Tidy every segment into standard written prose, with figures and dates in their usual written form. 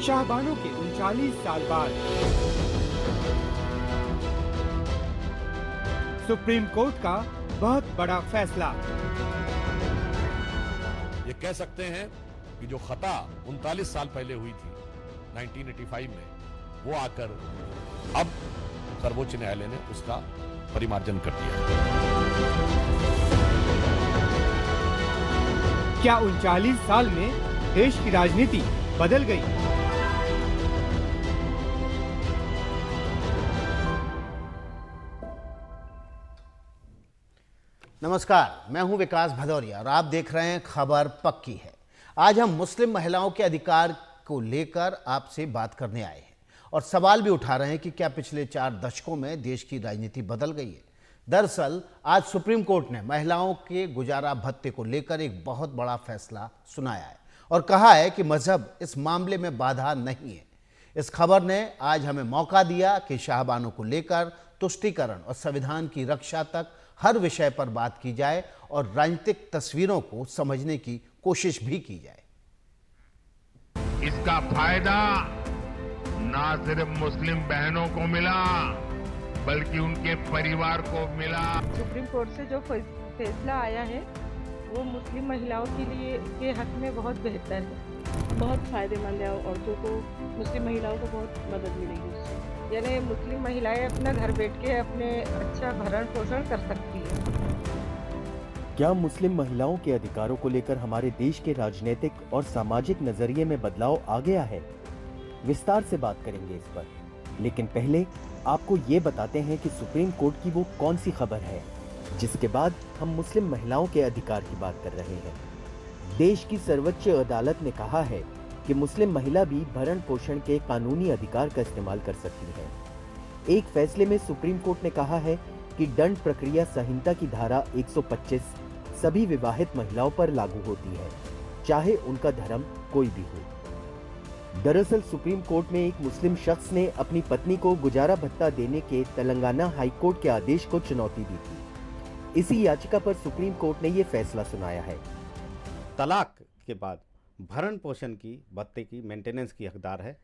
शाहबानो के 39 साल बाद सुप्रीम कोर्ट का बहुत बड़ा फैसला। ये कह सकते हैं कि जो खता 39 साल पहले हुई थी 1985 में, वो आकर अब सर्वोच्च न्यायालय ने उसका परिमार्जन कर दिया। क्या 39 साल में देश की राजनीति बदल गई? नमस्कार, मैं हूं विकास भदौरिया और आप देख रहे हैं खबर पक्की है। आज हम मुस्लिम महिलाओं के अधिकार को लेकर आपसे बात करने आए हैं और सवाल भी उठा रहे हैं कि क्या पिछले 4 दशकों में देश की राजनीति बदल गई है। दरअसल आज सुप्रीम कोर्ट ने महिलाओं के गुजारा भत्ते को लेकर एक बहुत बड़ा फैसला सुनाया है और कहा है कि मजहब इस मामले में बाधा नहीं है। इस खबर ने आज हमें मौका दिया कि शाहबानों को लेकर तुष्टीकरण और संविधान की रक्षा तक हर विषय पर बात की जाए और राजनीतिक तस्वीरों को समझने की कोशिश भी की जाए। इसका फायदा ना सिर्फ मुस्लिम बहनों को मिला, बल्कि उनके परिवार को मिला। सुप्रीम कोर्ट से जो फैसला आया है वो मुस्लिम महिलाओं के लिए के हक में बहुत बेहतर है। बहुत फायदेमंद है, औरतों को, मुस्लिम महिलाओं को बहुत मदद मिलेगी उससे। यानी मुस्लिम महिलाएं अपना घर बैठ के अपने अच्छा भरण पोषण कर सकती है। क्या मुस्लिम महिलाओं के अधिकारों को लेकर हमारे देश के राजनीतिक और सामाजिक नजरिए में बदलाव आ गया है? विस्तार से बात करेंगे इस पर, लेकिन पहले आपको ये बताते हैं कि सुप्रीम कोर्ट की वो कौन सी खबर है जिसके बाद हम मुस्लिम महिलाओं के अधिकार की बात कर रहे हैं। देश की सर्वोच्च अदालत ने कहा है कि मुस्लिम महिला भी भरण पोषण के कानूनी अधिकार का इस्तेमाल कर सकती है। एक फैसले में सुप्रीम कोर्ट ने कहा है कि दंड प्रक्रिया संहिता की धारा 125 सभी विवाहित महिलाओं पर लागू होती है, चाहे उनका धर्म कोई भी हो। दरअसल सुप्रीम कोर्ट में एक मुस्लिम शख्स ने अपनी पत्नी को गुजारा भत्ता देने के तेलंगाना हाई कोर्ट के आदेश को चुनौती दी थी। इसी याचिका पर सुप्रीम कोर्ट ने ये फैसला सुनाया है। तलाक के बाद भरण पोषण की भत्ते की मेंटेनेंस की हकदार है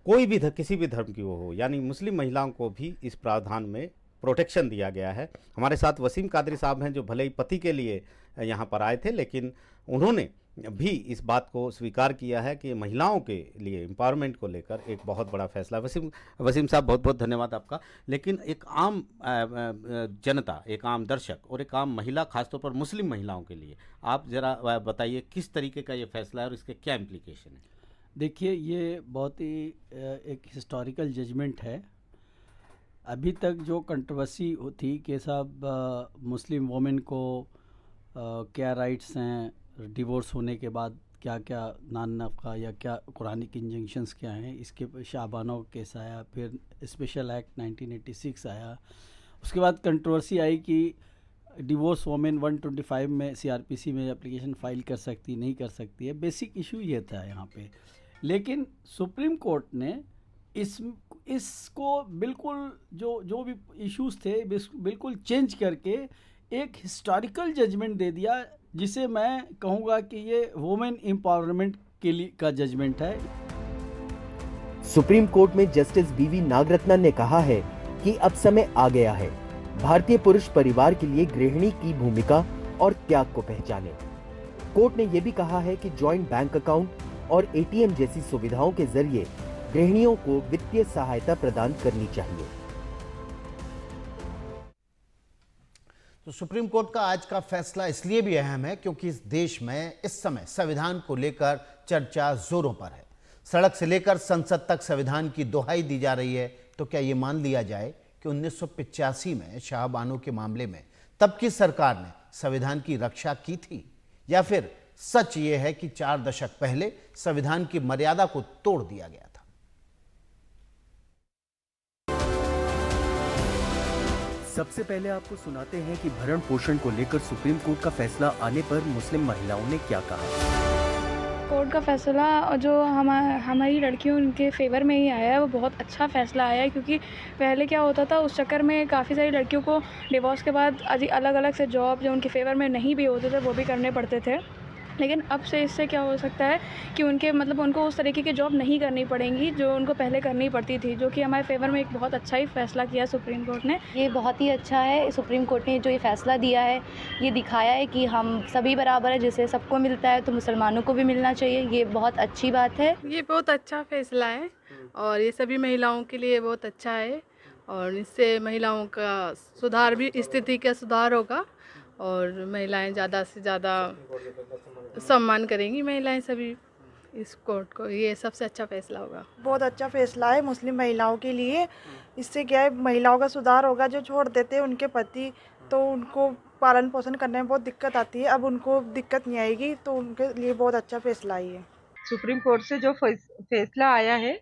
कोई भी किसी भी धर्म की वो हो, यानी मुस्लिम महिलाओं को भी इस प्रावधान में प्रोटेक्शन दिया गया है। हमारे साथ वसीम कादरी साहब हैं जो भले ही पति के लिए यहाँ पर आए थे, लेकिन उन्होंने भी इस बात को स्वीकार किया है कि महिलाओं के लिए एम्पावरमेंट को लेकर एक बहुत बड़ा फैसला। वसीम साहब बहुत बहुत धन्यवाद आपका। लेकिन एक आम जनता, एक आम दर्शक और एक आम महिला, खासतौर पर मुस्लिम महिलाओं के लिए आप ज़रा बताइए किस तरीके का ये फैसला है और इसके क्या इम्प्लीकेशन है? देखिए, ये बहुत ही एक हिस्टोरिकल जजमेंट है। अभी तक जो कंट्रोवर्सी थी कि साहब मुस्लिम वोमेन को क्या राइट्स हैं, डिवोर्स होने के बाद क्या क्या नान नफ़का या क्या कुरानिक इंजंक्शंस क्या हैं, इसके शाहबानो केस आया, फिर स्पेशल एक्ट 1986 आया। उसके बाद कंट्रोवर्सी आई कि डिवोर्स वोमेन 125 में सीआरपीसी में एप्लीकेशन फाइल कर सकती नहीं कर सकती है। बेसिक इशू ये था यहाँ पे। लेकिन सुप्रीम कोर्ट ने इसको बिल्कुल जो भी इश्यूज थे बिल्कुल चेंज करके एक हिस्टोरिकल जजमेंट दे दिया, जिसे मैं कहूँगा कि ये वुमेन एम्पावरमेंट के लिए का जजमेंट है। सुप्रीम कोर्ट में जस्टिस बीवी नागरत्नन ने कहा है कि अब समय आ गया है भारतीय पुरुष परिवार के लिए गृहिणी की भूमिका और त्याग को पहचाने। कोर्ट ने यह भी कहा है कि जॉइंट बैंक अकाउंट और एटीएम जैसी सुविधाओं के जरिए गृहिणियों को वित्तीय सहायता प्रदान करनी चाहिए। तो सुप्रीम कोर्ट का आज का फैसला इसलिए भी अहम है क्योंकि इस देश में इस समय संविधान को लेकर चर्चा जोरों पर है। सड़क से लेकर संसद तक संविधान की दोहाई दी जा रही है। तो क्या ये मान लिया जाए कि 1985 में शाहबानो के मामले में तब की सरकार ने संविधान की रक्षा की थी, या फिर सच ये है कि 4 दशक पहले संविधान की मर्यादा को तोड़ दिया गया था? सबसे पहले आपको सुनाते हैं कि भरण पोषण को लेकर सुप्रीम कोर्ट का फैसला आने पर मुस्लिम महिलाओं ने क्या कहा। कोर्ट का फ़ैसला जो हमारी लड़कियों उनके फ़ेवर में ही आया है, वो बहुत अच्छा फ़ैसला आया है, क्योंकि पहले क्या होता था, उस चक्कर में काफ़ी सारी लड़कियों को डिवोर्स के बाद अलग-अलग से जॉब जो उनके फ़ेवर में नहीं भी होते थे, वो भी करने पड़ते थे। लेकिन अब से इससे क्या हो सकता है कि उनको उस तरीके की जॉब नहीं करनी पड़ेंगी जो उनको पहले करनी पड़ती थी, जो कि हमारे फ़ेवर में एक बहुत अच्छा ही फ़ैसला किया सुप्रीम कोर्ट ने। ये बहुत ही अच्छा है, सुप्रीम कोर्ट ने जो ये फ़ैसला दिया है, ये दिखाया है कि हम सभी बराबर हैं, जैसे सबको मिलता है तो मुसलमानों को भी मिलना चाहिए। ये बहुत अच्छी बात है। ये बहुत अच्छा फैसला है और ये सभी महिलाओं के लिए बहुत अच्छा है और इससे महिलाओं का सुधार भी, स्थिति का सुधार होगा और महिलाएं ज़्यादा से ज़्यादा सम्मान करेंगी महिलाएं सभी इस कोर्ट को। ये सबसे अच्छा फैसला होगा। बहुत अच्छा फैसला है मुस्लिम महिलाओं के लिए। इससे क्या है, महिलाओं का सुधार होगा। जो छोड़ देते हैं उनके पति, तो उनको पालन पोषण करने में बहुत दिक्कत आती है, अब उनको दिक्कत नहीं आएगी, तो उनके लिए बहुत अच्छा फैसला है ये। सुप्रीम कोर्ट से जो फैसला आया है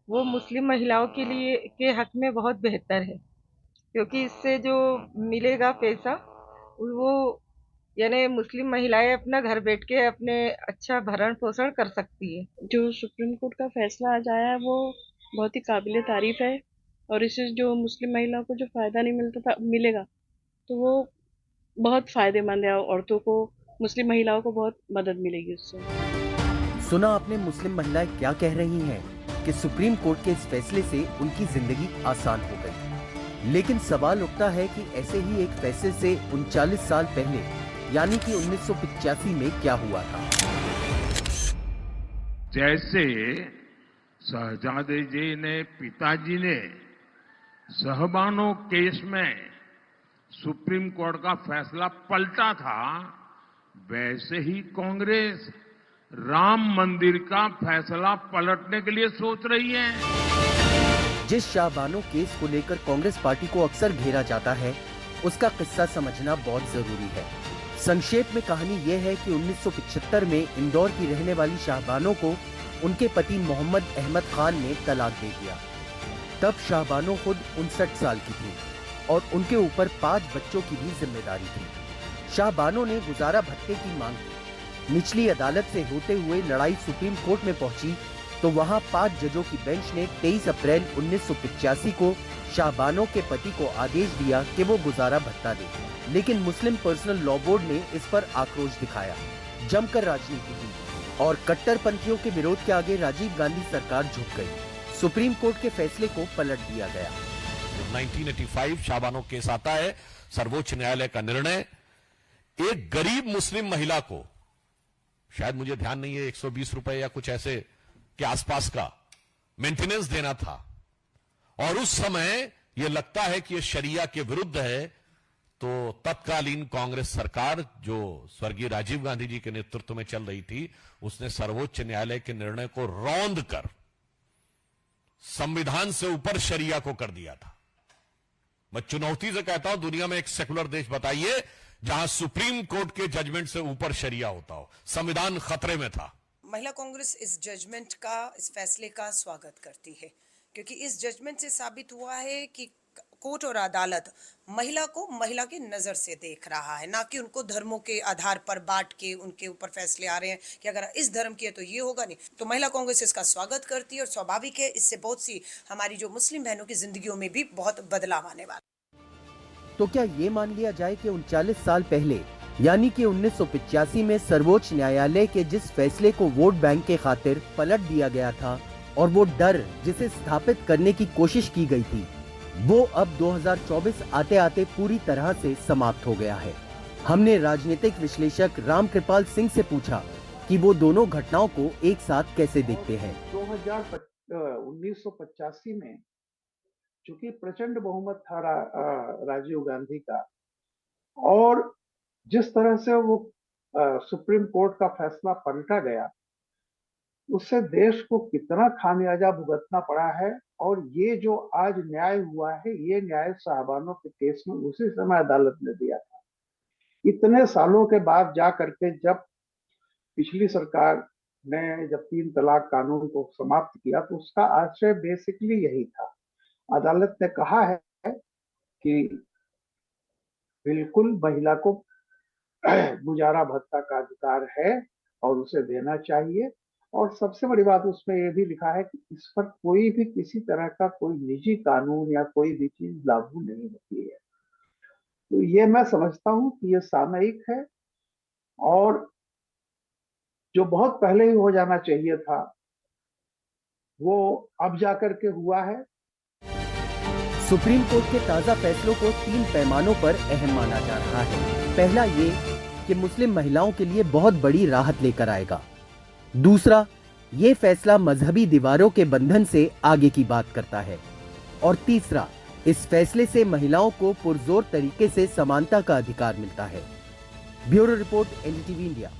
वो मुस्लिम महिलाओं के लिए के हक में बहुत बेहतर है, क्योंकि इससे जो मिलेगा पैसा वो यानी मुस्लिम महिलाएं अपना घर बैठ के अपने अच्छा भरण पोषण कर सकती है। जो सुप्रीम कोर्ट का फैसला आज आया है वो बहुत ही काबिले तारीफ है और इससे जो मुस्लिम महिलाओं को जो फ़ायदा नहीं मिलता था, मिलेगा, तो वो बहुत फ़ायदेमंद है। औरतों को, मुस्लिम महिलाओं को बहुत मदद मिलेगी उससे। सुना आपने मुस्लिम महिलाएं क्या कह रही हैं कि सुप्रीम कोर्ट के इस फैसले से उनकी जिंदगी आसान हो गई। लेकिन सवाल उठता है कि ऐसे ही एक फैसले से 39 साल पहले यानी कि 1985 में क्या हुआ था। जैसे शहजादे जी ने, पिताजी ने सहबानो केस में सुप्रीम कोर्ट का फैसला पलटा था, वैसे ही कांग्रेस राम मंदिर का फैसला पलटने के लिए सोच रही है। जिस शाहबानो केस को लेकर कांग्रेस पार्टी को अक्सर घेरा जाता है, उसका किस्सा समझना बहुत जरूरी है। संक्षेप में कहानी यह है कि 1975 में इंदौर की रहने वाली शाहबानो को उनके पति मोहम्मद अहमद खान ने तलाक दे दिया। तब शाहबानो खुद 59 साल की थी और उनके ऊपर 5 बच्चों की भी जिम्मेदारी थी। शाहबानो ने गुजारा भत्ते की मांग की। निचली अदालत से होते हुए लड़ाई सुप्रीम कोर्ट में पहुंची तो वहां 5 जजों की बेंच ने 23 अप्रैल 1985 को शाहबानो के पति को आदेश दिया कि वो गुजारा भत्ता दे। लेकिन मुस्लिम पर्सनल लॉ बोर्ड ने इस पर आक्रोश दिखाया, जमकर राजनीति की और कट्टरपंथियों के विरोध के आगे राजीव गांधी सरकार झुक गई। सुप्रीम कोर्ट के फैसले को पलट दिया गया। 1985 शाहबानो केस आता है, सर्वोच्च न्यायालय का निर्णय, एक गरीब मुस्लिम महिला को, शायद मुझे ध्यान नहीं है, 120 रुपए या कुछ ऐसे के आसपास का मेंटेनेंस देना था और उस समय यह लगता है कि यह शरिया के विरुद्ध है, तो तत्कालीन कांग्रेस सरकार जो स्वर्गीय राजीव गांधी जी के नेतृत्व में चल रही थी, उसने सर्वोच्च न्यायालय के निर्णय को रौंद कर संविधान से ऊपर शरिया को कर दिया था। मैं चुनौती से कहता हूं, दुनिया में एक सेकुलर देश बताइए जहां सुप्रीम कोर्ट के जजमेंट से ऊपर शरिया होता हो। संविधान खतरे में था। महिला कांग्रेस इस जजमेंट का, इस फैसले का स्वागत करती है, क्योंकि इस जजमेंट से साबित हुआ है कि कोर्ट और अदालत महिला को महिला की नजर से देख रहा है, ना कि उनको धर्मों के आधार पर बांट के उनके ऊपर फैसले आ रहे हैं कि अगर इस धर्म की है तो ये होगा नहीं। तो महिला कांग्रेस इसका स्वागत करती है और स्वाभाविक है, इससे बहुत सी हमारी जो मुस्लिम बहनों की जिंदगियों में भी बहुत बदलाव आने वाला। तो क्या ये मान लिया जाए कि 39 साल पहले यानी कि 1985 में सर्वोच्च न्यायालय के जिस फैसले को वोट बैंक के खातिर पलट दिया गया था और वो डर जिसे स्थापित करने की कोशिश की गई थी, वो अब 2024 आते आते पूरी तरह से समाप्त हो गया है। हमने राजनीतिक विश्लेषक रामकृपाल सिंह से पूछा कि वो दोनों घटनाओं को एक साथ कैसे देखते हैं। 1985 में चूंकि प्रचंड बहुमत था राजीव गांधी का, और जिस तरह से वो सुप्रीम कोर्ट का फैसला पलटा गया, उससे देश को कितना खामियाजा भुगतना पड़ा है। और ये जो आज न्याय हुआ है, ये न्याय साहबानों के केस में उसी समय अदालत ने दिया था। इतने सालों के बाद जा करके जब पिछली सरकार ने जब 3 तलाक कानून को समाप्त किया, तो उसका आशय बेसिकली यही था। अदालत ने कहा है कि बिल्कुल महिला को गुजारा भत्ता का अधिकार है और उसे देना चाहिए। और सबसे बड़ी बात उसमें ये भी लिखा है कि इस पर कोई भी किसी तरह का कोई निजी कानून या कोई भी चीज लागू नहीं होती है। तो ये मैं समझता हूँ कि ये सामयिक है और जो बहुत पहले ही हो जाना चाहिए था वो अब जाकर के हुआ है। सुप्रीम कोर्ट के ताजा फैसलों को 3 पैमानों पर अहम माना जा रहा है। पहला ये कि मुस्लिम महिलाओं के लिए बहुत बड़ी राहत लेकर आएगा। दूसरा, ये फैसला मजहबी दीवारों के बंधन से आगे की बात करता है। और तीसरा, इस फैसले से महिलाओं को पुरजोर तरीके से समानता का अधिकार मिलता है। Bureau report, NDTV India.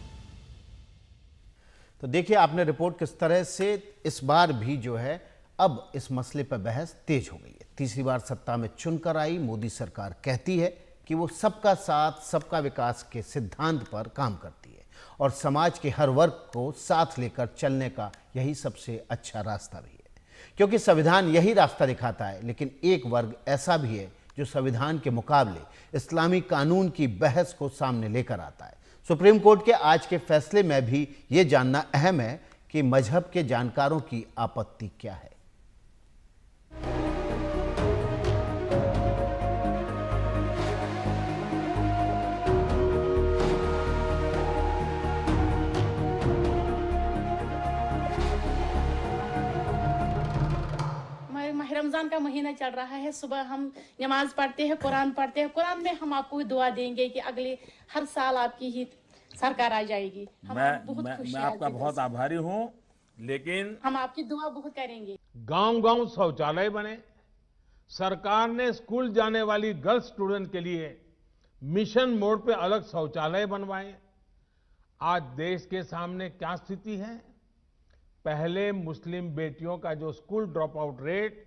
तो देखिए आपने रिपोर्ट किस तरह से इस बार भी जो है अब इस मसले पर बहस तेज हो गई है। तीसरी बार सत्ता में चुनकर आई मोदी सरकार कहती है कि वो सबका साथ सबका विकास के सिद्धांत पर काम करती है और समाज के हर वर्ग को साथ लेकर चलने का यही सबसे अच्छा रास्ता भी है, क्योंकि संविधान यही रास्ता दिखाता है। लेकिन एक वर्ग ऐसा भी है जो संविधान के मुकाबले इस्लामी कानून की बहस को सामने लेकर आता है। सुप्रीम कोर्ट के आज के फैसले में भी ये जानना अहम है कि मजहब के जानकारों की आपत्ति क्या है। रमजान का महीना चल रहा है, सुबह हम नमाज पढ़ते हैं, कुरान पढ़ते हैं। कुरान में हम आपको दुआ देंगे कि अगले हर साल आपकी ही सरकार आ जाएगी। मैं आपका बहुत आभारी हूँ, लेकिन हम आपकी दुआ बहुत करेंगे। गांव-गांव शौचालय बने। सरकार ने स्कूल जाने वाली गर्ल्स स्टूडेंट के लिए मिशन मोड पे अलग शौचालय बनवाए। आज देश के सामने क्या स्थिति है? पहले मुस्लिम बेटियों का जो स्कूल ड्रॉप आउट रेट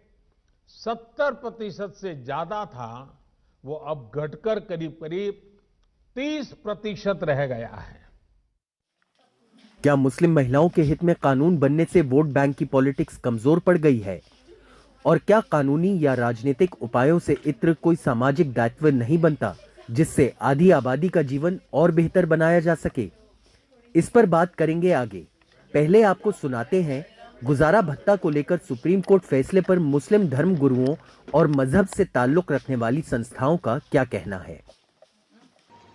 70% से ज्यादा था, वो अब घटकर करीब करीब 30% रह गया है। क्या मुस्लिम महिलाओं के हित में कानून बनने से वोट बैंक की पॉलिटिक्स कमजोर पड़ गई है? और क्या कानूनी या राजनीतिक उपायों से इत्र कोई सामाजिक दायित्व नहीं बनता जिससे आधी आबादी का जीवन और बेहतर बनाया जा सके? इस पर बात करेंगे आगे। पहले आपको सुनाते हैं गुजारा भत्ता को लेकर सुप्रीम कोर्ट फैसले पर मुस्लिम धर्म गुरुओं और मजहब से ताल्लुक रखने वाली संस्थाओं का क्या कहना है।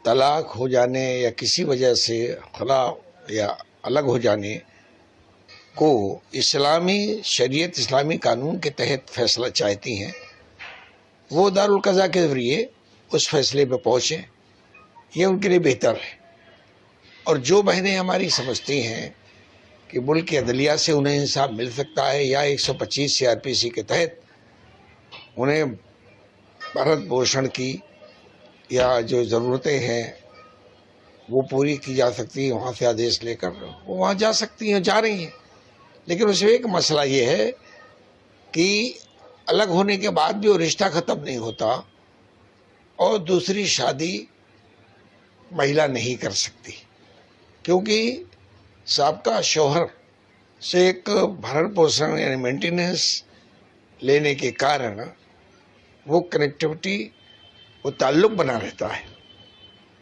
तलाक हो जाने या किसी वजह से खला या अलग हो जाने को इस्लामी शरीयत, इस्लामी कानून के तहत फैसला चाहती हैं, वो दारुल कज़ा के जरिए उस फैसले पर पहुंचे, ये उनके लिए बेहतर है। और जो बहनें हमारी समझती हैं कि मुल्क की अदलिया से उन्हें इंसाफ मिल सकता है या 125 CRPC के तहत उन्हें भरण पोषण की या जो ज़रूरतें हैं वो पूरी की जा सकती है, वहाँ से आदेश लेकर वो वहाँ जा सकती हैं, जा रही हैं। लेकिन उसमें एक मसला ये है कि अलग होने के बाद भी वो रिश्ता ख़त्म नहीं होता और दूसरी शादी महिला नहीं कर सकती, क्योंकि साबका शौहर से एक भरण पोषण यानी मेंटेनेंस लेने के कारण वो कनेक्टिविटी, वो ताल्लुक बना रहता है।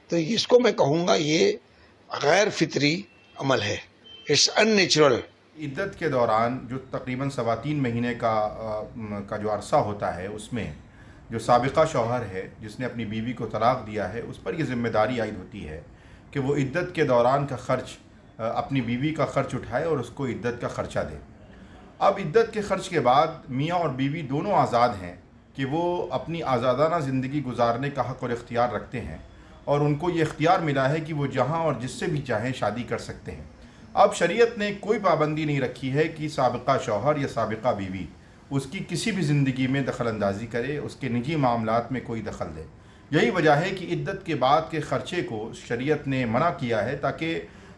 तो इसको मैं कहूँगा ये गैर फितरी अमल है, इट्स अननेचुरल। इद्दत के दौरान जो तकरीबन 3.25 महीने का जो अरसा होता है, उसमें जो साबिका शौहर है जिसने अपनी बीवी को तलाक दिया है, उस पर यह जिम्मेदारी आयद होती है कि वो इद्दत के दौरान का खर्च, अपनी बीवी का खर्च उठाए और उसको इद्दत का ख़र्चा दे। अब इद्दत के ख़र्च के बाद मियाँ और बीवी दोनों आज़ाद हैं कि वो अपनी आज़ादाना ज़िंदगी गुजारने का हक़ और इख्तियार रखते हैं और उनको ये इख्तियार मिला है कि वो जहाँ और जिससे भी चाहें शादी कर सकते हैं। अब शरीयत ने कोई पाबंदी नहीं रखी है कि साबिका शौहर या साबिका बीवी उसकी किसी भी ज़िंदगी में दखल अंदाजी करे, उसके निजी मामलात में कोई दखल दे। यही वजह है कि इद्दत के बाद के ख़र्चे को शरीयत ने मना किया है ताकि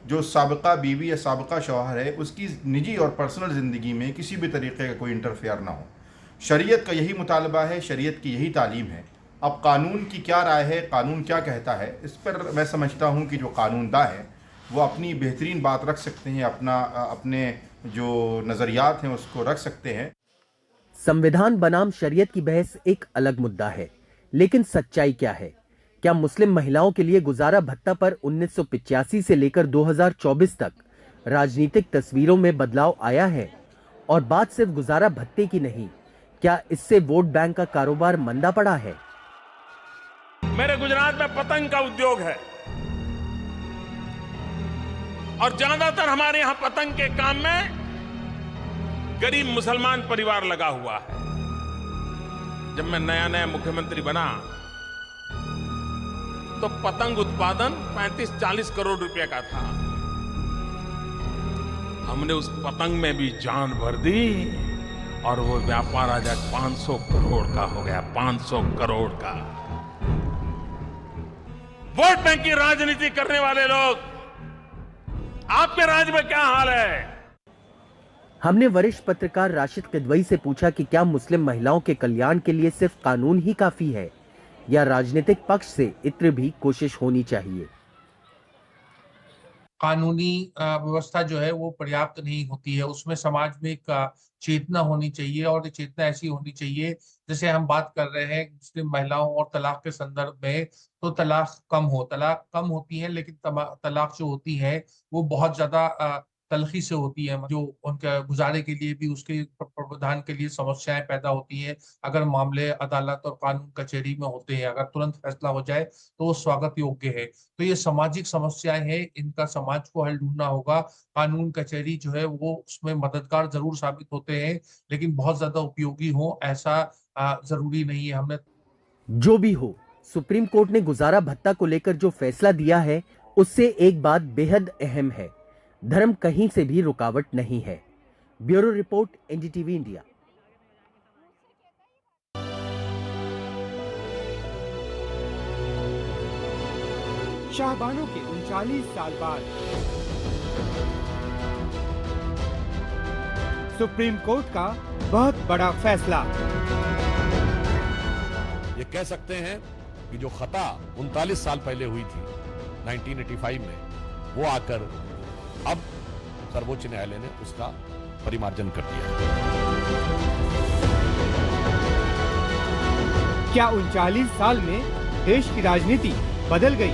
जो साबिका बीवी या साबिका शौहर है उसकी निजी और पर्सनल ज़िंदगी में किसी भी तरीके का कोई इंटरफेयर ना हो। शरीयत का यही मुतालबा है, शरीयत की यही तालीम है। अब कानून की क्या राय है, कानून क्या कहता है, इस पर मैं समझता हूँ कि जो कानूनदा है वो अपनी बेहतरीन बात रख सकते हैं, अपने जो नज़रियात हैं उसको रख सकते हैं। संविधान बनाम शरीयत की बहस एक अलग मुद्दा है, लेकिन सच्चाई क्या है? क्या मुस्लिम महिलाओं के लिए गुजारा भत्ता पर 1985 से लेकर 2024 तक राजनीतिक तस्वीरों में बदलाव आया है? और बात सिर्फ गुजारा भत्ते की नहीं, क्या इससे वोट बैंक का कारोबार मंदा पड़ा है? मेरे गुजरात में पतंग का उद्योग है और ज्यादातर हमारे यहां पतंग के काम में गरीब मुसलमान परिवार लगा हुआ है। जब मैं नया मुख्यमंत्री बना तो पतंग उत्पादन 35-40 करोड़ रुपए का था। हमने उस पतंग में भी जान भर दी और वो व्यापार आज 500 करोड़ का हो गया। 500 करोड़ का। वोट बैंक की राजनीति करने वाले लोग, आपके राज्य में क्या हाल है? हमने वरिष्ठ पत्रकार राशिद किदवई से पूछा कि क्या मुस्लिम महिलाओं के कल्याण के लिए सिर्फ कानून ही काफी है या राजनीतिक पक्ष से इत्र भी कोशिश होनी चाहिए? कानूनी व्यवस्था जो है वो पर्याप्त नहीं होती है, उसमें समाज में एक चेतना होनी चाहिए और ये चेतना ऐसी होनी चाहिए जैसे हम बात कर रहे हैं मुस्लिम महिलाओं और तलाक के संदर्भ में, तो तलाक कम होती है, लेकिन तलाक जो होती है वो बहुत ज्यादा तलखी से होती है, जो उनके गुजारे के लिए भी उसके प्रावधान के लिए समस्याएं पैदा होती हैं। अगर मामले अदालत और कानून कचहरी में होते हैं, अगर तुरंत फैसला हो जाए तो वो स्वागत योग्य है। तो ये सामाजिक समस्याएं हैं, इनका समाज को हल ढूंढना होगा। कानून कचहरी जो है वो उसमें मददगार जरूर साबित होते हैं, लेकिन बहुत ज्यादा उपयोगी हो ऐसा जरूरी नहीं है। हमने जो भी हो, सुप्रीम कोर्ट ने गुजारा भत्ता को लेकर जो फैसला दिया है उससे एक बात बेहद अहम है, धर्म कहीं से भी रुकावट नहीं है। Bureau report, NDTV India. Shah Bano के 39 साल बाद सुप्रीम कोर्ट का बहुत बड़ा फैसला। ये कह सकते हैं कि जो खता 39 साल पहले हुई थी 1985 में, वो आकर अब सर्वोच्च न्यायालय ने उसका परिमार्जन कर दिया। क्या 39 साल में देश की राजनीति बदल गई?